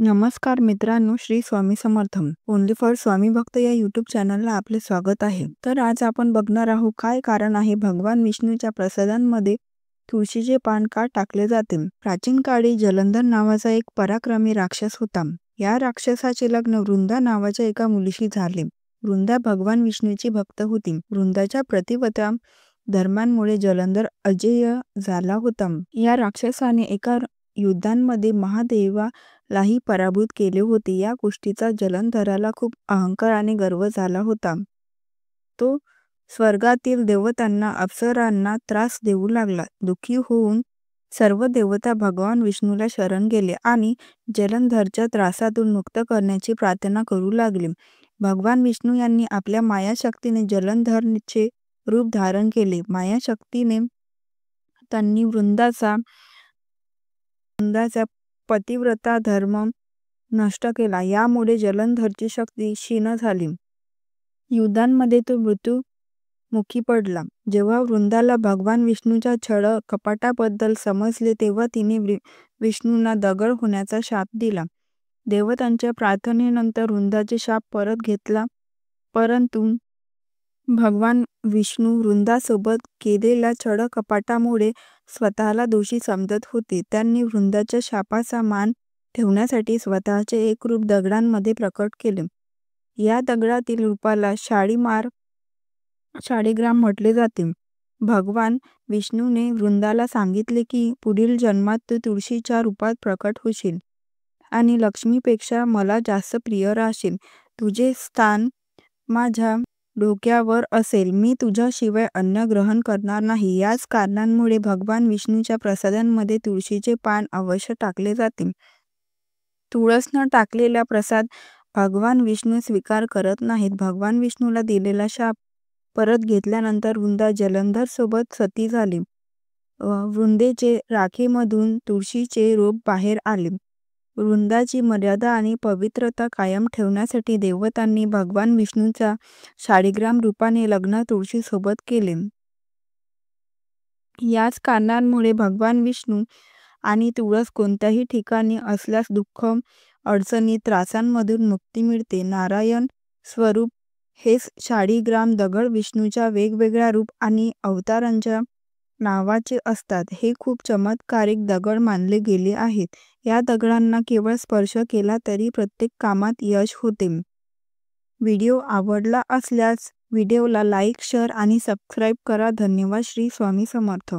नमस्कार मित्रांनो, Shri Swami समर्थम. Only for स्वामी भक्त या यूट्यूब चॅनलला आपले स्वागत आहे. तर आज आपण बघणार आहोत काय कारण आहे भगवान विष्णूच्या प्रसादांमध्ये तुळशीचे पान का टाकले जाते. प्राचीन काळी जलंधर नावाचा एक पराक्रमी राक्षस होता. या राक्षसाचे लग्न वृंदा नावाच्या एका मुलीशी झाले. वृंदा भगवान विष्णूची भक्त होती. वृंदाच्या प्रतिवता धर्मांमुळे जलंधर अजेय झाला होता. या राक्षसाने एका युद्धांमध्ये महादेवालाही पराभूत केले होते. या गोष्टीचा जलंधराला खूप अहंकार आणि गर्व झाला होता. तो स्वर्गातील देवतांना अप्सरांना त्रास देऊ लागला. दुःखी होऊन सर्व देवता भगवान विष्णूला शरण गेले आणि जलंधरच्या त्रासातून मुक्त करण्याची प्रार्थना करू लागले. भगवान विष्णू यांनी आपल्या मायाशक्तीने जलंधरचे रूप धारण केले. मायाशक्तीने त्यांनी वृंदाचा पतिव्रता धर्म नष्ट केला. यामुळे जलंधरची शक्ती क्षीण झाली. युद्धांमध्ये तो मृत्युमुखी पडला. जेव्हा वृंदाला भगवान विष्णूच्या छळ कपटाबद्दल समजले तेव्हा तिने विष्णूंना दगड होण्याचा शाप दिला. देवतांच्या प्रार्थनेनंतर वृंदाचे शाप परत घेतला, परंतु भगवान विष्णू वृंदासोबत केलेल्या छळ कपाटामुळे स्वतःला दोषी समजत होते. त्यांनी वृंदाच्या शापाचा मान ठेवण्यासाठी स्वतःचे एक रूप दगडांमध्ये प्रकट केले. या दगडातील रूपाला शाळीग्राम म्हटले जाते. भगवान विष्णूने वृंदाला सांगितले की पुढील जन्मात तू तुळशीच्या रूपात प्रकट होशील आणि लक्ष्मीपेक्षा मला जास्त प्रिय राहशील. तुझे स्थान माझ्या डोक्यावर असेल. मी तुझ्याशिवाय अन्न ग्रहण करणार नाही. याच कारणांमुळे भगवान विष्णूच्या प्रसादांमध्ये तुळशीचे पान अवश्य टाकले जाते. तुळस न टाकलेला प्रसाद भगवान विष्णू स्वीकार करत नाहीत. भगवान विष्णूला दिलेला शाप परत घेतल्यानंतर वृंदा जलंधर सोबत सती झाली. वृंदेचे राखेमधून तुळशीचे रूप बाहेर आले. वृंदाची मर्यादा आणि पवित्रता कायम ठेवण्यासाठी देवतांनी भगवान विष्णूचा शाळीग्राम रूपाने लग्न तुळशीसोबत केले. याच कारणांमुळे भगवान विष्णू आणि तुळस कोणत्याही ठिकाणी असल्यास दुःख, अडचणी, त्रासांमधून मुक्ती मिळते. नारायण स्वरूप हेच शाळीग्राम दगड विष्णूच्या वेगवेगळ्या रूप आणि अवतारांच्या नावाचे असतात. हे खूप चमत्कारिक दगड मानले गेले आहेत. या दगडांना केवळ स्पर्श केला तरी प्रत्येक कामात यश होते. व्हिडिओ आवडला असल्यास व्हिडिओला लाईक, शेअर आणि सबस्क्राईब करा. धन्यवाद. श्री स्वामी समर्थ.